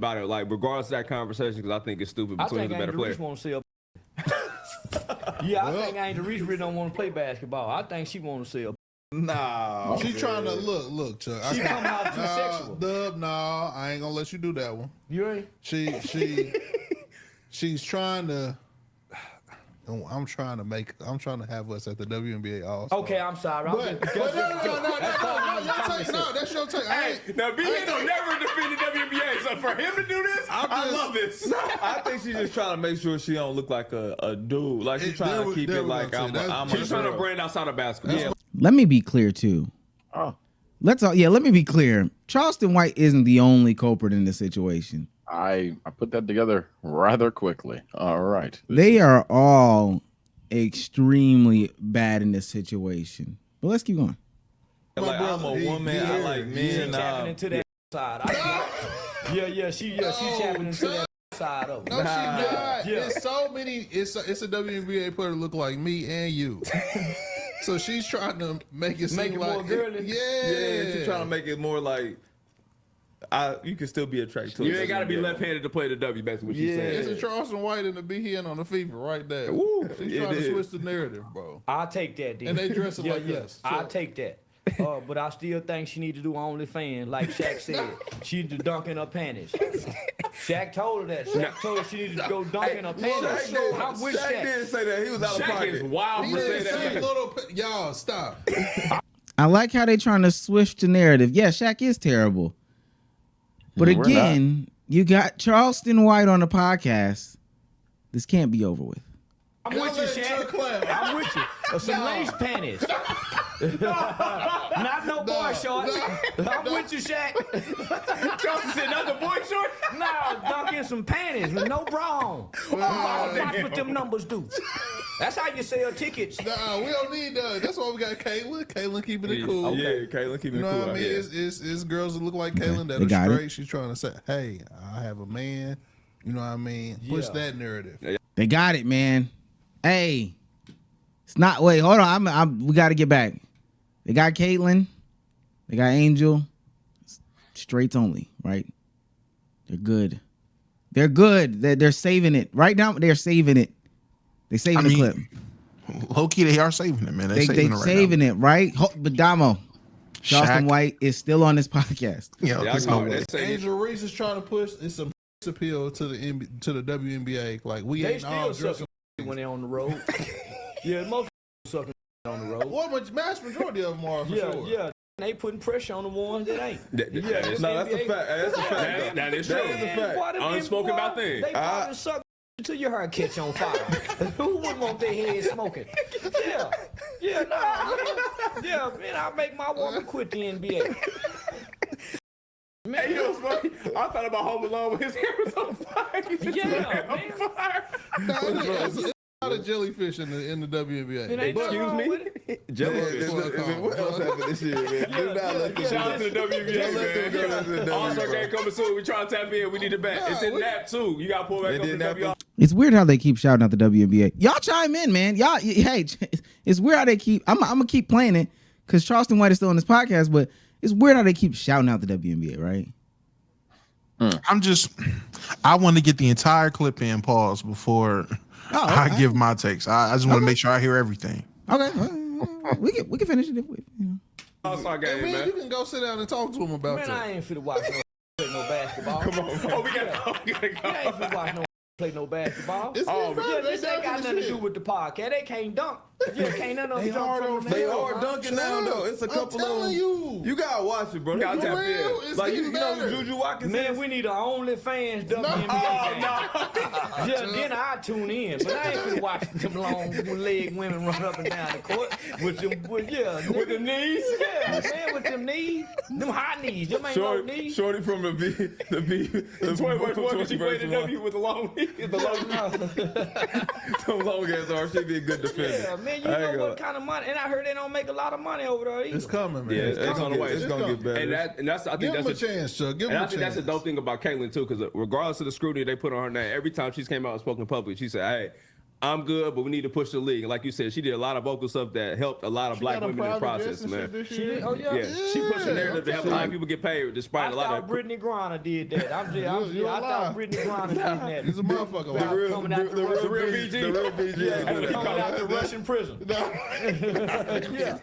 about it, like regardless of that conversation, because I think it's stupid between the better players. Want to sell. Yeah, I think Angel Reese really don't want to play basketball. I think she want to sell. Nah, she trying to look, Chuck. She coming out too sexual. Dub, nah, I ain't gonna let you do that one. You ain't. She's trying to. I'm trying to have us at the WNBA All-Star. Okay, I'm sorry. No, that's your take. Hey, now B don't never defend the WNBA, so for him to do this, I love this. I think she's just trying to make sure she don't look like a dude. Like she's trying to keep it like I'm She's trying to brand outside of basketball. Yeah. Let me be clear too. Oh. Let me be clear. Charleston White isn't the only culprit in this situation. I put that together rather quickly. All right. They are all extremely bad in this situation. But let's keep going. Like I'm a woman. I like men. She tapping into that side. She tapping into that side of it. No, she not. Yeah. There's so many. It's a WNBA player that look like me and you. So she's trying to make it seem like more girly. Yeah, she's trying to make it more like you can still be attracted to it. You ain't got to be left-handed to play the W, basically what she's saying. It's a Charleston White and a BN on the FIFA right there. Woo, she's trying to switch the narrative, bro. I'll take that, dude. And they dress it like this. So. I'll take that. But I still think she need to do OnlyFans, like Shaq said. She need to dunk in her panties. Shaq told her that. Shaq told her she needed to go dunk in her panties. I'm with Shaq. Shaq didn't say that. He was out of pocket. Shaq is wild for saying that. Y'all, stop. I like how they trying to switch the narrative. Yeah, Shaq is terrible. But again, you got Charleston White on the podcast. This can't be over with. I'm with you, Shaq. I'm with you. Some lace panties. Not no boy shorts. I'm with you, Shaq. Charleston said not the boy shorts? No, dunk in some panties with no bra on. Watch what them numbers do. That's how you sell tickets. Nah, we don't need that. That's why we got Caitlin. Caitlin keeping it cool. Okay. Yeah, Caitlin keeping it cool. You know what I mean? It's girls that look like Caitlin that are straight. She's trying to say, hey, I have a man. You know what I mean? Push that narrative. They got it, man. Hey, it's not. Wait, hold on. We got to get back. They got Caitlin. They got Angel. Straights only, right? They're good. They're good. They're saving it right now. They're saving it. They saving the clip. Low key, they are saving it, man. They're saving it right. But Damo, Charleston White is still on this podcast. There's no way. Angel Reese is trying to push some appeal to the WNBA. Like we they ain't all still sucking when they're on the road. Yeah, most sucking on the road. What vast majority of them are for sure. Yeah. They putting pressure on the ones that ain't. That's a fact. That's a fact. That is true. That's a fact. Unspoken about things. They probably suck until your hair catch on fire. Who wouldn't want their head smoking? Yeah, man, I make my woman quit the NBA. Man, you know what's funny? I thought about Home Alone when his hair was on fire. On fire. It's a lot of jellyfish in the WNBA. Excuse me? Jellyfish. What else happened this year, man? Do not let this shout out to the WNBA, man. All-Star game coming soon. We trying to tap in. We need it back. It's in NAP, too. You got to pull back up the WNBA. It's weird how they keep shouting out the WNBA. Y'all chime in, man. Y'all, hey, it's weird how they keep. I'm gonna keep playing it because Charleston White is still on this podcast, but it's weird how they keep shouting out the WNBA, right? I want to get the entire clip in pause before I give my takes. I just want to make sure I hear everything. Okay, we can finish it if we. All-Star game, man. You can go sit down and talk to him about that. Man, I ain't finna watch no basketball. Come on. Oh, we gotta go. I ain't finna watch play no basketball. This ain't got nothing to do with the podcast. They can't dunk. Can't none of them dunk from the They are dunking now, though. It's a couple of them. You gotta watch it, bro. You gotta tap in. Like you know Juju Watkins. Man, we need an OnlyFans WNBA game. Then I tune in, but I ain't finna watch them long leg women run up and down the court with the knees. Yeah, man, with them knees, them high knees. Them ain't low knees. Shorty from the B. The 20 she played the W with the long knees. The long ass arm. She'd be a good defender. Yeah, man, you know what kind of money, and I heard they don't make a lot of money over there either. It's coming, man. Yeah, it's on the way. It's gonna get better. And that's I think give that's him a chance, Chuck. Give him a chance. That's the dope thing about Caitlin too, because regardless of the scrutiny they put on her name, every time she's came out and spoken publicly, she said, "Hey, I'm good, but we need to push the league. Like you said, she did a lot of vocal stuff that helped a lot of black women in the process, man. She did? Oh, yeah. She pushed the narrative to help a lot of people get paid, despite a lot of. Brittany Griner did that. I thought Brittany Griner did that. He's a motherfucker. Coming out the real BG. The real BG. Coming out the Russian prison. Yeah.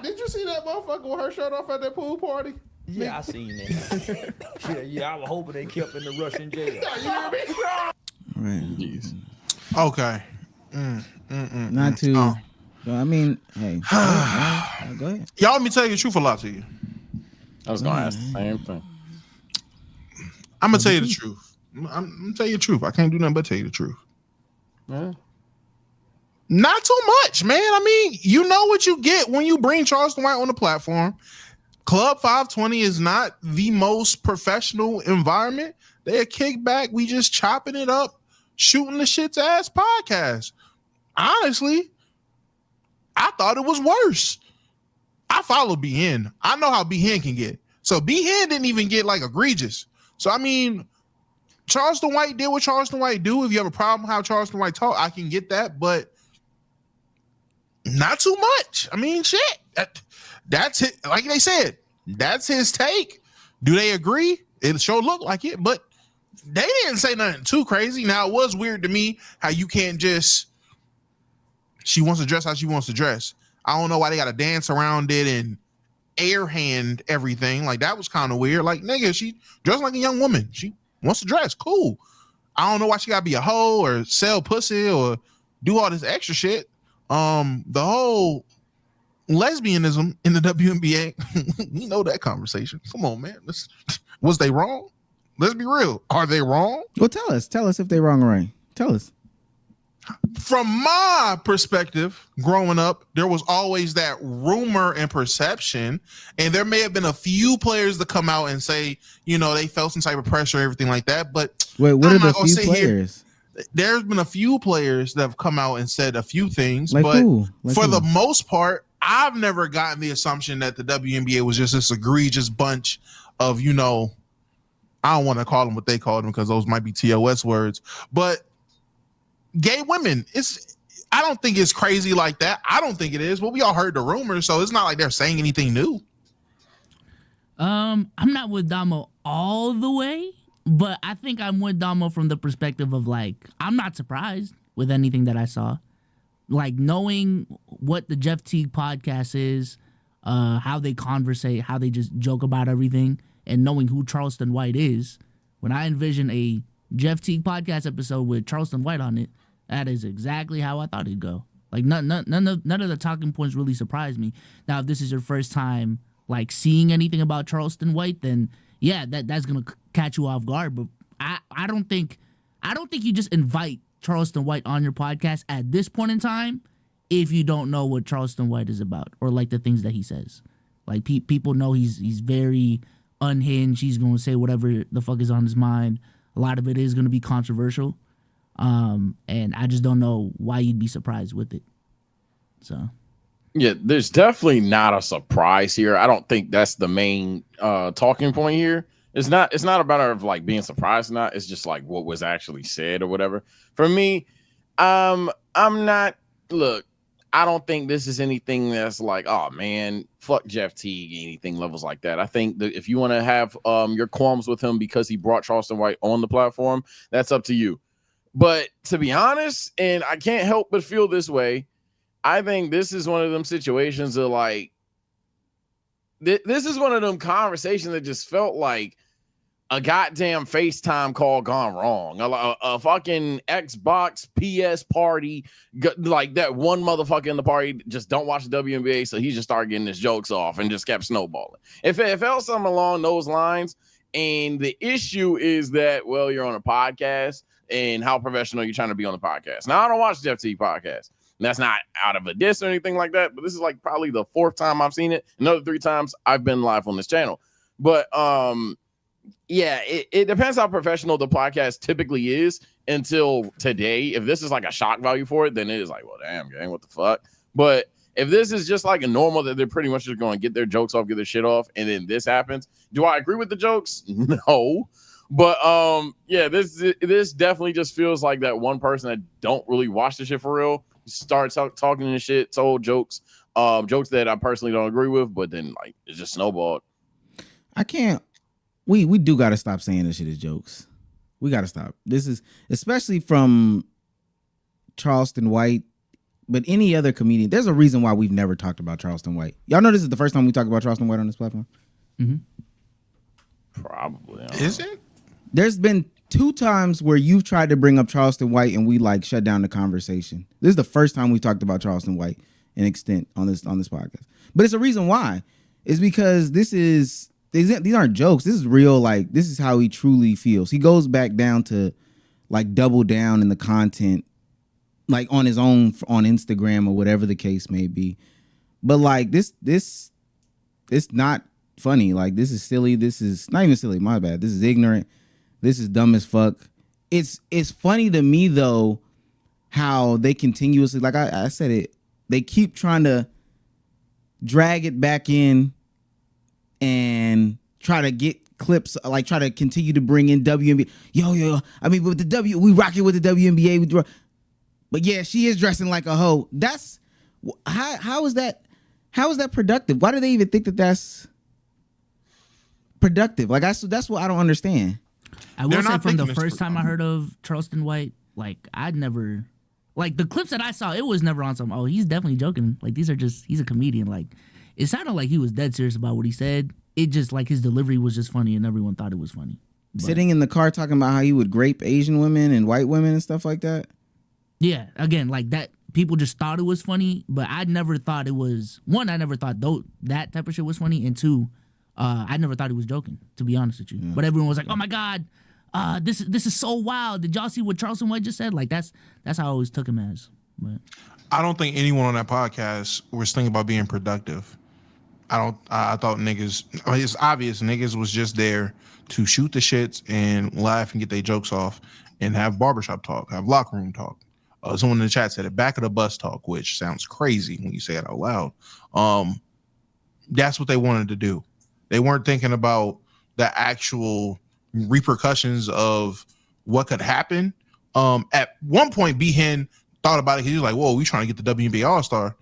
Did you see that motherfucker with her shirt off at that pool party? Yeah, I seen that. yeah, I was hoping they kept in the Russian jail. You hear me? Right. Okay. Not too. I mean, hey. Go ahead. Y'all want me to tell you the truth or lie to you? I was gonna ask the same thing. I'm gonna tell you the truth. I'm gonna tell you the truth. I can't do nothing but tell you the truth. Yeah. Not too much, man. I mean, you know what you get when you bring Charleston White on the platform. Club 520 is not the most professional environment. They're kickback. We just chopping it up, shooting the shit's ass podcast. Honestly, I thought it was worse. I follow B-Hen. I know how B-Hen can get. So B-Hen didn't even get like egregious. So I mean, Charleston White did what Charleston White do. If you have a problem how Charleston White talk, I can get that, but not too much. I mean, shit. That's it. Like they said, that's his take. Do they agree? It sure looked like it, but they didn't say nothing too crazy. Now, it was weird to me how you can't just, she wants to dress how she wants to dress. I don't know why they got to dance around it and air hand everything. Like, that was kind of weird. Like, nigga, she dressed like a young woman. She wants to dress. Cool. I don't know why she got to be a hoe or sell pussy or do all this extra shit. The whole lesbianism in the WNBA, we know that conversation. Come on, man. Was they wrong? Let's be real. Are they wrong? Well, tell us if they're wrong or right. Tell us. From my perspective, growing up, there was always that rumor and perception, and there may have been a few players that come out and say, you know, they felt some type of pressure, everything like that. But wait, what are the few players? There's been a few players that have come out and said a few things, like but who? For the most part, I've never gotten the assumption that the WNBA was just this egregious bunch of, you know, I don't want to call them what they called them because those might be TOS words, but gay women. I don't think it's crazy like that. I don't think it is, but we all heard the rumors, so it's not like they're saying anything new. I'm not with Damo all the way, but I think I'm with Damo from the perspective of, like, I'm not surprised with anything that I saw. Like, knowing what the Jeff Teague podcast is, how they conversate, how they just joke about everything, and knowing who Charleston White is, when I envision a Jeff Teague podcast episode with Charleston White on it, that is exactly how I thought it'd go. Like, none of the talking points really surprised me. Now, if this is your first time, like, seeing anything about Charleston White, then yeah, that's gonna catch you off guard. But I don't think you just invite Charleston White on your podcast at this point in time if you don't know what Charleston White is about or like the things that he says. Like, people know he's very unhinged. He's gonna say whatever the fuck is on his mind. A lot of it is gonna be controversial. And I just don't know why you'd be surprised with it. So yeah, there's definitely not a surprise here. I don't think that's the main talking point here. It's not a matter of like being surprised or not. It's just like what was actually said or whatever. For me, I'm not. Look, I don't think this is anything that's like, oh man, fuck Jeff Teague, anything levels like that. I think that if you want to have your qualms with him because he brought Charleston White on the platform, that's up to you. But to be honest, and I can't help but feel this way, I think this is one of them situations of like, this is one of them conversations that just felt like a goddamn FaceTime call gone wrong. A fucking Xbox PS party, like that one motherfucker in the party just don't watch the WNBA, so he just started getting his jokes off and just kept snowballing. If it felt something along those lines, and the issue is that, well, you're on a podcast, and how professional you're trying to be on the podcast. Now, I don't watch Jeff Teague podcast. And that's not out of a diss or anything like that, but this is like probably the 4th time I've seen it. Another 3 times I've been live on this channel. But yeah, it depends how professional the podcast typically is until today. If this is like a shock value for it, then it is like, well, damn, gang, what the fuck? But if this is just like a normal that they're pretty much just going to get their jokes off, get their shit off, and then this happens, do I agree with the jokes? No. But yeah, this definitely just feels like that one person that don't really watch the shit for real starts talking this shit, told jokes, jokes that I personally don't agree with, but then like it just snowballed. I can't. We do got to stop saying this shit is jokes. We got to stop. This is especially from Charleston White, but any other comedian. There's a reason why we've never talked about Charleston White. Y'all know this is the first time we talk about Charleston White on this platform. Probably. Is it? There's been 2 times where you've tried to bring up Charleston White and we like shut down the conversation. This is the first time we talked about Charleston White in extent on this podcast. But it's a reason why. It's because these aren't jokes. This is real. Like, this is how he truly feels. He goes back down to like double down in the content, like on his own on Instagram or whatever the case may be. But like this not funny. Like, this is silly. This is not even silly. My bad. This is ignorant. This is dumb as fuck. It's funny to me though how they continuously, like I said it, they keep trying to drag it back in and try to get clips, like try to continue to bring in WNBA. Yo. I mean, with the we rock it with the WNBA. But yeah, she is dressing like a hoe. That's how is that productive? Why do they even think that that's productive? Like that's what I don't understand. I will say from the first time I heard of Charleston White, like I'd never, like the clips that I saw, it was never on some, oh, he's definitely joking. Like these are just, he's a comedian. Like it sounded like he was dead serious about what he said. It just like his delivery was just funny and everyone thought it was funny. But sitting in the car talking about how he would grape Asian women and white women and stuff like that. Yeah, again, like that, people just thought it was funny, but I never thought it was, one, I never thought that type of shit was funny, and 2, I never thought he was joking, to be honest with you. Yeah. But everyone was like, oh my God, this is so wild. Did y'all see what Charleston White just said? Like that's how I always took him as. But I don't think anyone on that podcast was thinking about being productive. I thought niggas, I mean, it's obvious niggas was just there to shoot the shits and laugh and get their jokes off and have barbershop talk, have locker room talk. Someone in the chat said it, back of the bus talk, which sounds crazy when you say it out loud. That's what they wanted to do. They weren't thinking about the actual repercussions of what could happen. At one point, B-Hen thought about it. He was like, whoa, we trying to get the WNBA All-Star.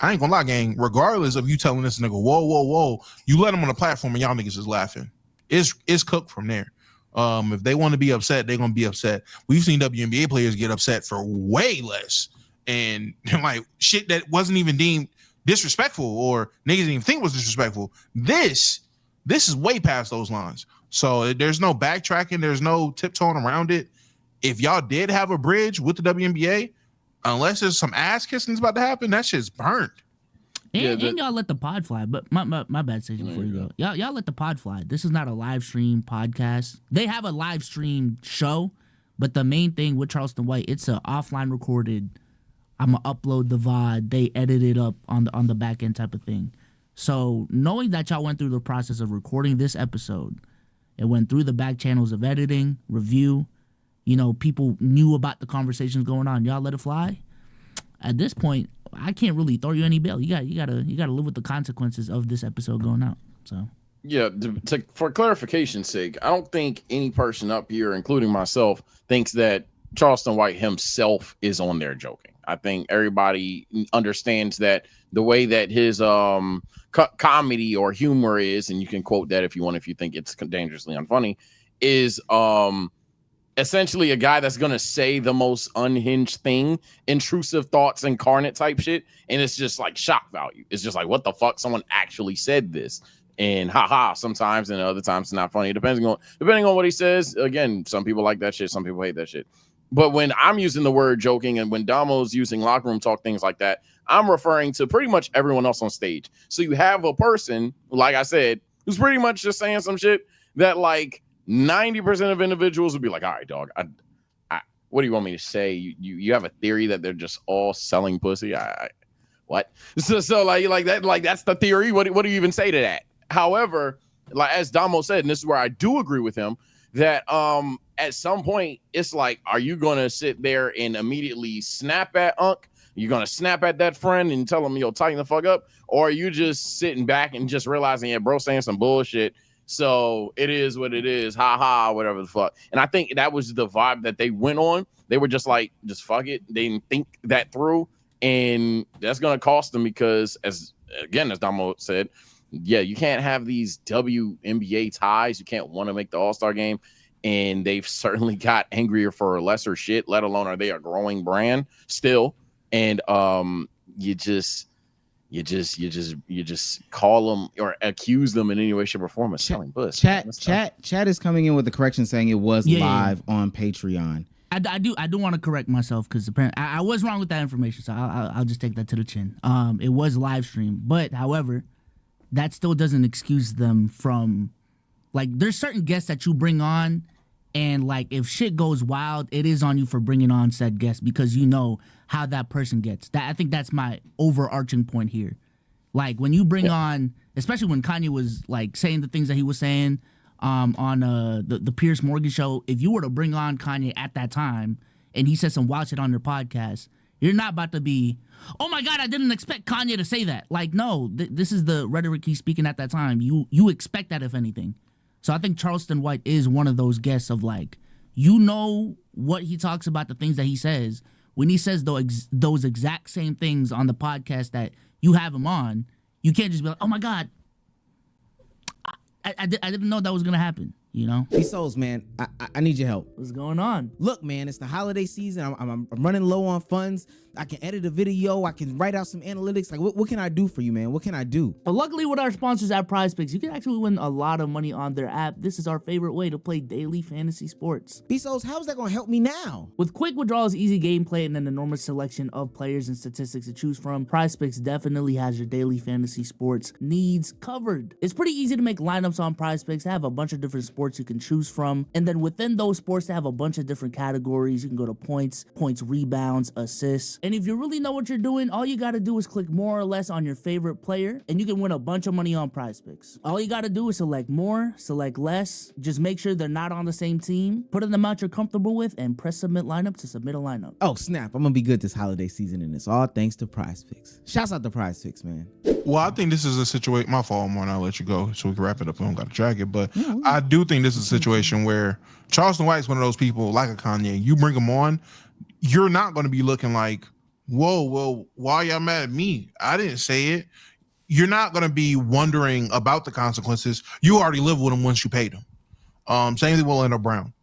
I ain't gonna lie, gang, regardless of you telling this nigga, whoa, you let him on the platform and y'all niggas is laughing. It's cooked from there. If they want to be upset, they're gonna be upset. We've seen WNBA players get upset for way less and like shit that wasn't even deemed disrespectful or niggas didn't even think was disrespectful. This is way past those lines. So there's no backtracking, there's no tiptoeing around it. If y'all did have a bridge with the WNBA, unless there's some ass kissing that's about to happen, that shit's burnt. And y'all let the pod fly. But my bad, Sage, before you go. Y'all let the pod fly. This is not a live stream podcast. They have a live stream show, but the main thing with Charleston White, it's an offline recorded. I'm gonna upload the VOD. They edit it up on the back end type of thing. So knowing that y'all went through the process of recording this episode, it went through the back channels of editing, review. You know, people knew about the conversations going on. Y'all let it fly. At this point, I can't really throw you any bail. You gotta live with the consequences of this episode going out. So yeah, for clarification's sake, I don't think any person up here, including myself, thinks that Charleston White himself is on there joking. I think everybody understands that the way that his comedy or humor is, and you can quote that if you want, if you think it's dangerously unfunny, is essentially a guy that's going to say the most unhinged thing, intrusive thoughts incarnate type shit. And it's just like shock value. It's just like, what the fuck? Someone actually said this. And haha, sometimes, and other times it's not funny. Depending on what he says. Again, some people like that shit. Some people hate that shit. But when I'm using the word joking and when Damo's using locker room talk, things like that, I'm referring to pretty much everyone else on stage. So you have a person, like I said, who's pretty much just saying some shit that like 90% of individuals would be like, all right, dog, I what do you want me to say? You have a theory that they're just all selling pussy? What? So like that, like that's the theory. What do you even say to that? However, like as Damo said, and this is where I do agree with him, that at some point it's like, are you gonna sit there and immediately snap at Unc? You're gonna snap at that friend and tell him, yo, tighten the fuck up, or are you just sitting back and just realizing, yeah, bro, saying some bullshit. So it is what it is. Ha ha, whatever the fuck. And I think that was the vibe that they went on. They were just like, just fuck it. They didn't think that through. And that's going to cost them because, as Damo said, yeah, you can't have these WNBA ties. You can't want to make the All-Star game. And they've certainly got angrier for lesser shit, let alone are they a growing brand still. And you just call them or accuse them in any way, shape, or form of selling puss. Chat is coming in with a correction saying it was live on Patreon. I do want to correct myself because apparently I was wrong with that information, so I'll just take that to the chin. It was live stream, but however, that still doesn't excuse them from, like, there's certain guests that you bring on, and like if shit goes wild, it is on you for bringing on said guest because you know how that person gets. That I think that's my overarching point here. Like when you bring on, especially when Kanye was like saying the things that he was saying on the Pierce Morgan show, if you were to bring on Kanye at that time and he said some wild shit on their podcast, you're not about to be, oh my God, I didn't expect Kanye to say that. Like, no, this is the rhetoric he's speaking at that time. You expect that, if anything. So I think Charleston White is one of those guests of like, you know what he talks about, the things that he says. When he says those exact same things on the podcast that you have him on, you can't just be like, oh my God, I didn't know that was going to happen, you know? P-Souls, man, I need your help. What's going on? Look, man, it's the holiday season. I'm running low on funds. I can edit a video. I can write out some analytics. Like, what can I do for you, man? What can I do? But luckily, with our sponsors at PrizePicks, you can actually win a lot of money on their app. This is our favorite way to play daily fantasy sports. P-Souls, how is that going to help me now? With quick withdrawals, easy gameplay, and an enormous selection of players and statistics to choose from, PrizePicks definitely has your daily fantasy sports needs covered. It's pretty easy to make lineups on PrizePicks. They have a bunch of different sports you can choose from. And then within those sports, they have a bunch of different categories. You can go to points, rebounds, assists. And if you really know what you're doing, all you got to do is click more or less on your favorite player, and you can win a bunch of money on PrizePicks. All you got to do is select more, select less, just make sure they're not on the same team, put in the amount you're comfortable with, and press submit lineup to submit a lineup. Oh, snap. I'm going to be good this holiday season, and it's all thanks to PrizePicks. Shouts out to PrizePicks, man. Well, I think this is a situation. My fault, Martin. I'll let you go so we can wrap it up. We don't got to drag it, but I do think this is a situation where Charleston White is one of those people like a Kanye. You bring him on, you're not going to be looking like, whoa, well, why y'all mad at me? I didn't say it. You're not going to be wondering about the consequences. You already live with them once you pay them. Same thing with Orlando Brown.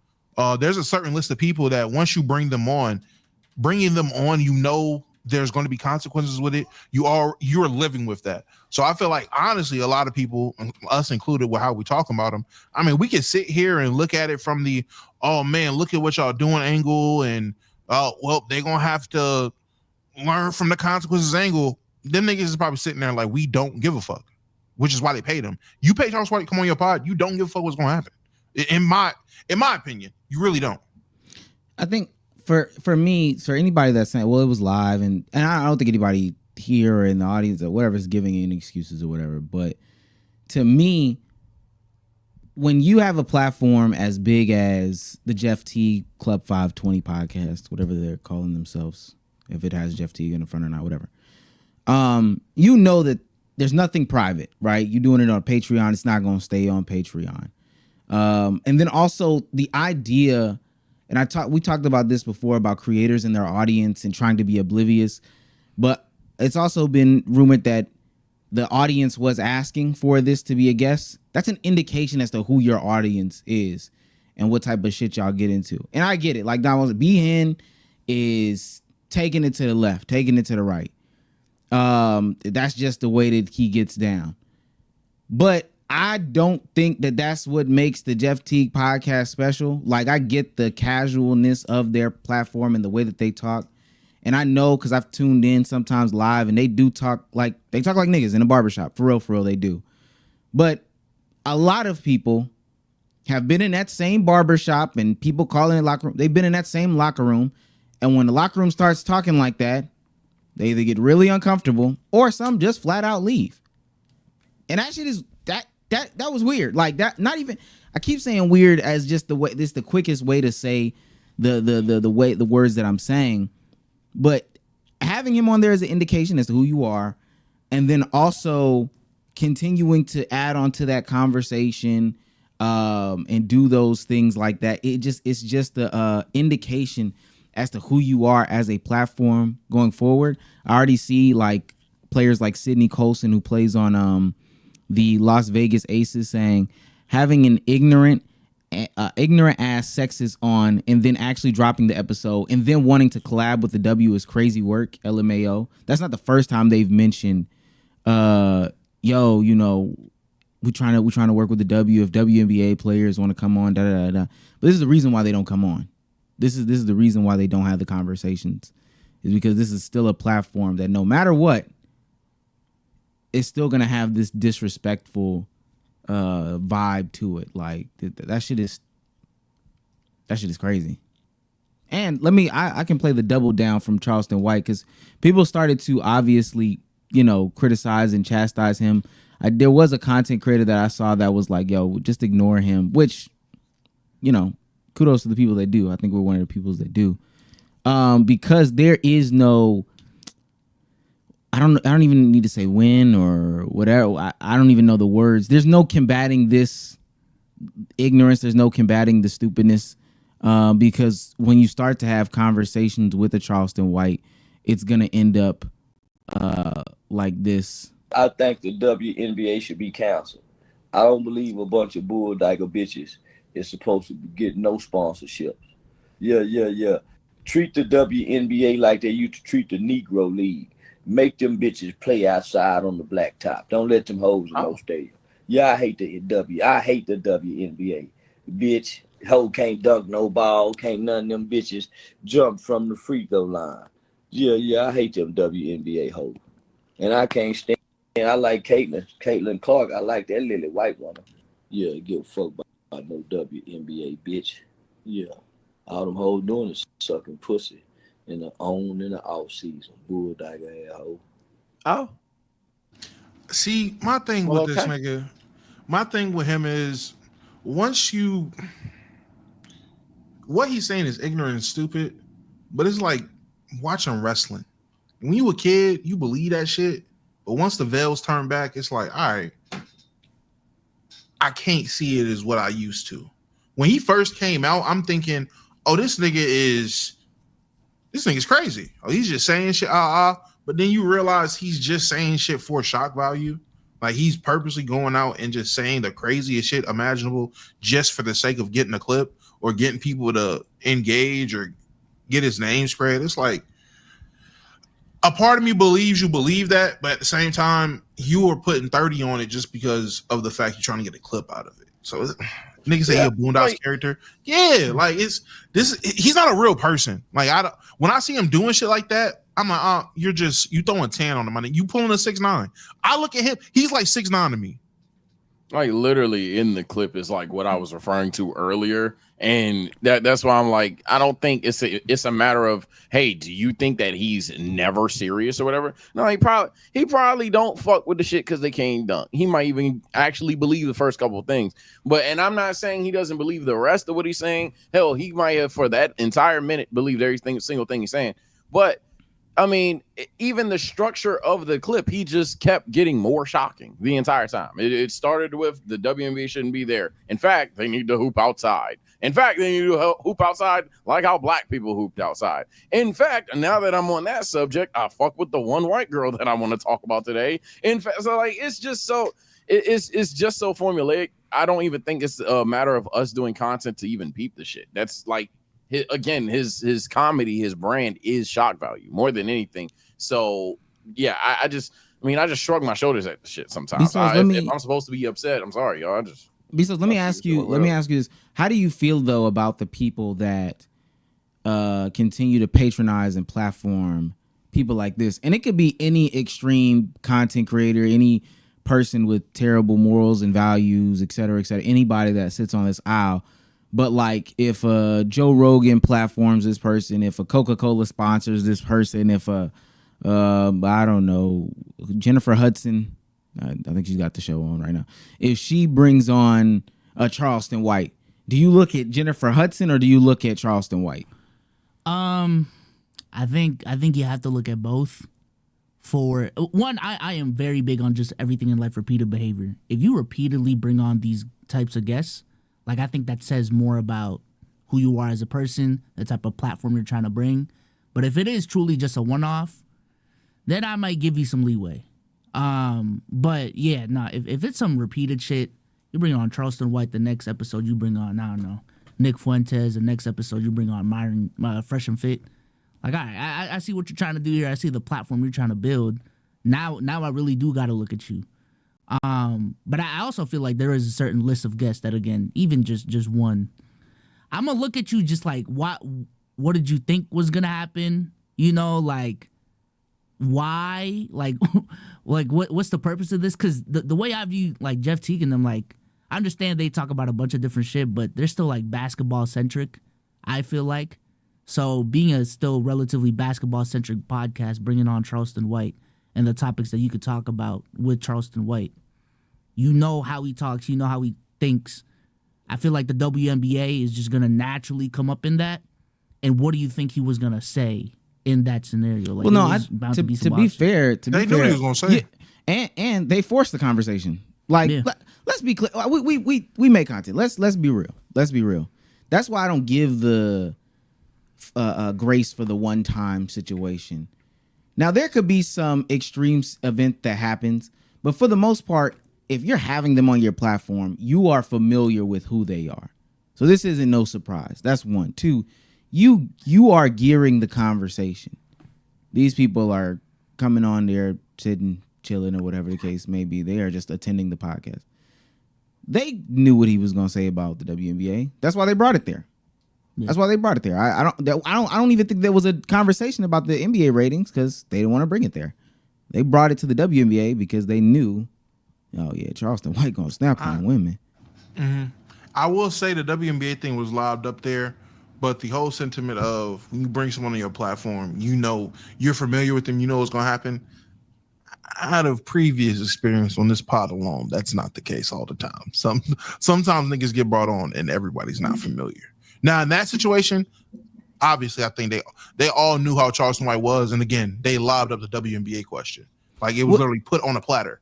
There's a certain list of people that once you bring them on, you know there's going to be consequences with it. You're living with that. So I feel like, honestly, a lot of people, us included, with how we talk about them, I mean, we can sit here and look at it from the, oh, man, look at what y'all doing angle, and, well, they're going to have to learn from the consequences angle. Them niggas is probably sitting there like, we don't give a fuck, which is why they paid him. You pay Charles White to come on your pod, you don't give a fuck what's going to happen. In my opinion, you really don't. I think for me, for anybody that's saying, well, it was live, and I don't think anybody here in the audience or whatever is giving any excuses or whatever, but to me, when you have a platform as big as the Jeff Teague Club 520 podcast, whatever they're calling themselves, if it has Jeff Teague in the front or not, whatever, you know that there's nothing private, right? You're doing it on Patreon. It's not going to stay on Patreon. And then also the idea, and we talked about this before about creators and their audience and trying to be oblivious, but it's also been rumored that the audience was asking for this to be a guest. That's an indication as to who your audience is and what type of shit y'all get into. And I get it. Like Don was, B-Hen is taking it to the left, taking it to the right. That's just the way that he gets down. But I don't think that that's what makes the Jeff Teague podcast special. Like, I get the casualness of their platform and the way that they talk. And I know, because I've tuned in sometimes live, and they talk like niggas in a barbershop. For real, they do. But a lot of people have been in that same barbershop, and people calling it locker room. They've been in that same locker room. And when the locker room starts talking like that, they either get really uncomfortable or some just flat out leave. And that shit is that was weird. Like, that, not even, I keep saying weird as just the way, this the quickest way to say the words that I'm saying. But having him on there is an indication as to who you are. And then also continuing to add on to that conversation and do those things like that, it's just the indication as to who you are as a platform going forward. I already see like players like Sydney Colson, who plays on the Las Vegas Aces, saying having an ignorant ass sexist on and then actually dropping the episode and then wanting to collab with the W is crazy work. LMAO. That's not the first time they've mentioned we're trying to work with the W if WNBA players want to come on, But this is the reason why they don't come on. This is the reason why they don't have the conversations, is because this is still a platform that no matter what, it's still gonna have this disrespectful vibe to it. Like that shit is crazy. And I can play the double down from Charleston White, because people started to obviously, criticize and chastise him. There was a content creator that I saw that was like, yo, just ignore him, which, kudos to the people that do. I think we're one of the people that do. Because there is no, I don't even need to say win or whatever. I don't even know the words. There's no combating this ignorance. There's no combating the stupidness. Because when you start to have conversations with a Charleston White, it's going to end up like this. I think the WNBA should be canceled. I don't believe a bunch of bulldogger bitches is supposed to get no sponsorships. Yeah. Treat the WNBA like they used to treat the Negro League. Make them bitches play outside on the blacktop. Don't let them hoes in no stadium. Yeah, I hate the WNBA. Bitch, hoe can't dunk no ball. Can't none of them bitches jump from the free throw line. Yeah, I hate them WNBA hoes. And I can't stand. I like Caitlin Clark. I like that Lily White woman. Yeah, give a fuck about no WNBA bitch. Yeah, all them hoes doing is sucking pussy in the off season. Bulldogger asshole. Oh, see, my thing with this nigga, my thing with him is what he's saying is ignorant and stupid, but it's like watching wrestling. When you a kid, you believe that shit. But once the veils turn back, it's like, all right, I can't see it as what I used to. When he first came out, I'm thinking, oh, this nigga's crazy. Oh, he's just saying shit. But then you realize he's just saying shit for shock value. Like he's purposely going out and just saying the craziest shit imaginable just for the sake of getting a clip or getting people to engage or get his name spread. It's like, a part of me believes you believe that, but at the same time, you are putting 30 on it just because of the fact you're trying to get a clip out of it. So niggas say he a Boondocks character. Yeah, like he's not a real person. Like when I see him doing shit like that, I'm like, you throwing 10 on the money. You pulling a 6'9". I look at him, he's like 6'9" to me. Like literally in the clip is like what I was referring to earlier. And that's why I'm like, I don't think it's a matter of, hey, do you think that he's never serious or whatever? No, he probably don't fuck with the shit because they can't dunk. He might even actually believe the first couple of things. And I'm not saying he doesn't believe the rest of what he's saying. Hell, he might have for that entire minute believed every single thing he's saying. But I mean, even the structure of the clip, he just kept getting more shocking the entire time. It started with the WNBA shouldn't be there. In fact, they need to hoop outside. In fact, they need to hoop outside like how black people hooped outside. In fact, now that I'm on that subject, I fuck with the one white girl that I want to talk about today. In fact, so like it's just so formulaic. I don't even think it's a matter of us doing content to even peep the shit. That's like, his comedy, his brand is shock value more than anything. So yeah, I just shrug my shoulders at the shit sometimes. If I'm supposed to be upset, I'm sorry, y'all. Let me ask you this: how do you feel though about the people that continue to patronize and platform people like this? And it could be any extreme content creator, any person with terrible morals and values, et cetera, anybody that sits on this aisle. But like if Joe Rogan platforms this person, if a Coca-Cola sponsors this person, if I don't know, Jennifer Hudson, I think she's got the show on right now. If she brings on a Charleston White, do you look at Jennifer Hudson or do you look at Charleston White? I think you have to look at both. for one. I am very big on just everything in life, repeated behavior. If you repeatedly bring on these types of guests, like I think that says more about who you are as a person, the type of platform you're trying to bring. But if it is truly just a one-off, then I might give you some leeway. But yeah, nah, if it's some repeated shit, you bring on Charleston White the next episode, you bring on, I don't know, Nick Fuentes the next episode, you bring on Myron Fresh and Fit. Like, I see what you're trying to do here. I see the platform you're trying to build. Now I really do got to look at you. But I also feel like there is a certain list of guests that, again, even just one, I'm gonna look at you just like, what did you think was gonna happen? You know, like, why? Like, what's the purpose of this? Because the way I view like Jeff Teague and them, like, I understand they talk about a bunch of different shit, but they're still like basketball centric, I feel like. So being a still relatively basketball centric podcast, bringing on Charleston White and the topics that you could talk about with Charleston White, you know how he talks, you know how he thinks. I feel like the WNBA is just gonna naturally come up in that. And what do you think he was gonna say in that scenario? Like, well, no, to be fair, they knew what he was gonna say, and they forced the conversation. Like, let's be clear. We make content. Let's be real. Let's be real. That's why I don't give the grace for the one-time situation. Now, there could be some extreme event that happens, but for the most part, if you're having them on your platform, you are familiar with who they are. So this isn't no surprise. That's one. Two, you are gearing the conversation. These people are coming on there, sitting, chilling, or whatever the case may be. They are just attending the podcast. They knew what he was going to say about the WNBA. That's why they brought it there. Yeah. That's why they brought it there. I don't even think there was a conversation about the NBA ratings because they didn't want to bring it there. They brought it to the WNBA because they knew, oh yeah, Charleston White gonna snap on women. Mm-hmm. I will say the WNBA thing was lobbed up there, but the whole sentiment of when you bring someone on your platform, you know, you're familiar with them, you know what's gonna happen. Out of previous experience on this pod alone, that's not the case all the time. Sometimes niggas get brought on and everybody's not familiar. Now in that situation, obviously I think they all knew how Charleston White was, and again, they lobbed up the WNBA question. Like it was literally put on a platter.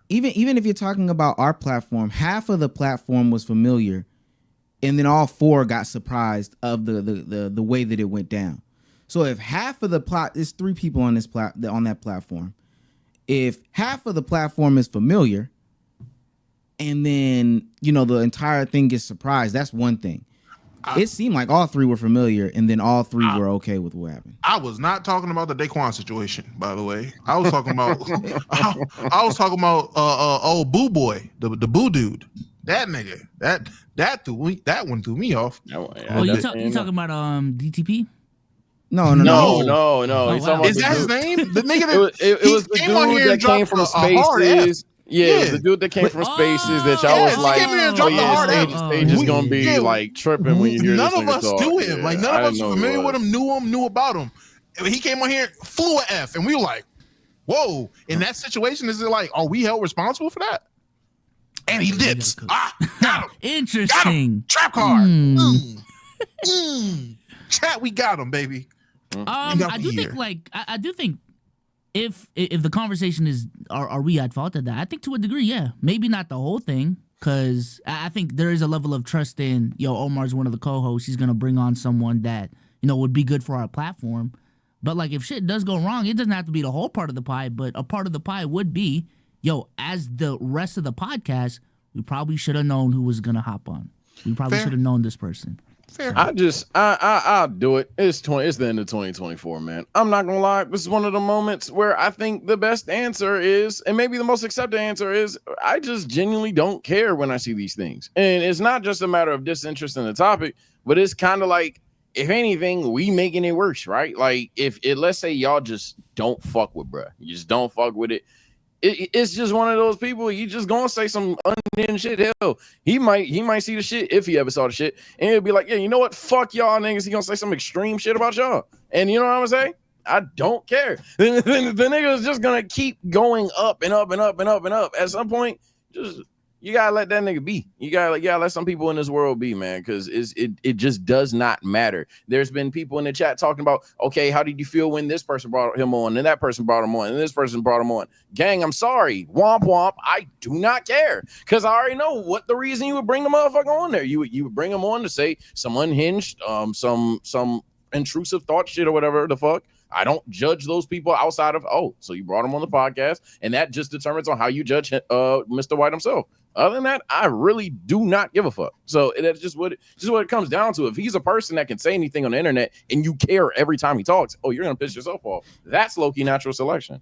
Even if you're talking about our platform, half of the platform was familiar, and then all four got surprised of the way that it went down. So if half of the there's three people on on that platform. If half of the platform is familiar, and then the entire thing gets surprised, that's one thing. It seemed like all three were familiar, and then all three were okay with what happened. I was not talking about the Daquan situation, by the way. I was talking about I was talking about old Boo Boy, the Boo dude. That nigga, that one threw me off. Oh, you talking about DTP? No. Oh, wow. Is that his name? The nigga that it was the dude that came from Spaces. Yeah, it was the dude that came from Spaces that y'all was like, stage is gonna be like tripping when you hear none this of us talk. knew him. Like none of us were familiar with him, knew about him. He came on here, flew a F, and we were like, whoa. In that situation, is it like, are we held responsible for that? And he dips. Got him. Interesting. Got him. Trap card. Chat, we got him, baby. I do think if the conversation is are we at fault at that, I think to a degree, yeah. Maybe not the whole thing, because I think there is a level of trust in, Omar's one of the co-hosts. He's gonna bring on someone that would be good for our platform. But like if shit does go wrong, it doesn't have to be the whole part of the pie, but a part of the pie would be, as the rest of the podcast, we probably should have known who was gonna hop on. We probably should have known this person. Fair. I'll do it. It's the end of 2024, man. I'm not gonna lie. This is one of the moments where I think the best answer is, and maybe the most accepted answer is, I just genuinely don't care when I see these things. And it's not just a matter of disinterest in the topic, but it's kind of like, if anything, we making it worse, right? Like let's say y'all just don't fuck with bruh. You just don't fuck with it. It's just one of those people, you just gonna say some unhinged shit. Hell, he might see the shit if he ever saw the shit, and he'll be like, yeah, you know what? Fuck y'all niggas. He gonna say some extreme shit about y'all. And you know what I'm gonna say? I don't care. The nigga is just gonna keep going up and up and up and up and up. At some point, just You gotta let that nigga be. You gotta let some people in this world be, man, because it just does not matter. There's been people in the chat talking about, okay, how did you feel when this person brought him on, and that person brought him on, and this person brought him on? Gang, I'm sorry. Womp womp. I do not care, because I already know what the reason you would bring the motherfucker on there. You would bring him on to say some unhinged, some intrusive thought shit or whatever the fuck. I don't judge those people outside of, so you brought him on the podcast, and that just determines on how you judge Mr. White himself. Other than that, I really do not give a fuck. So that's just what it comes down to. If he's a person that can say anything on the internet and you care every time he talks, you're gonna piss yourself off. That's low-key natural selection.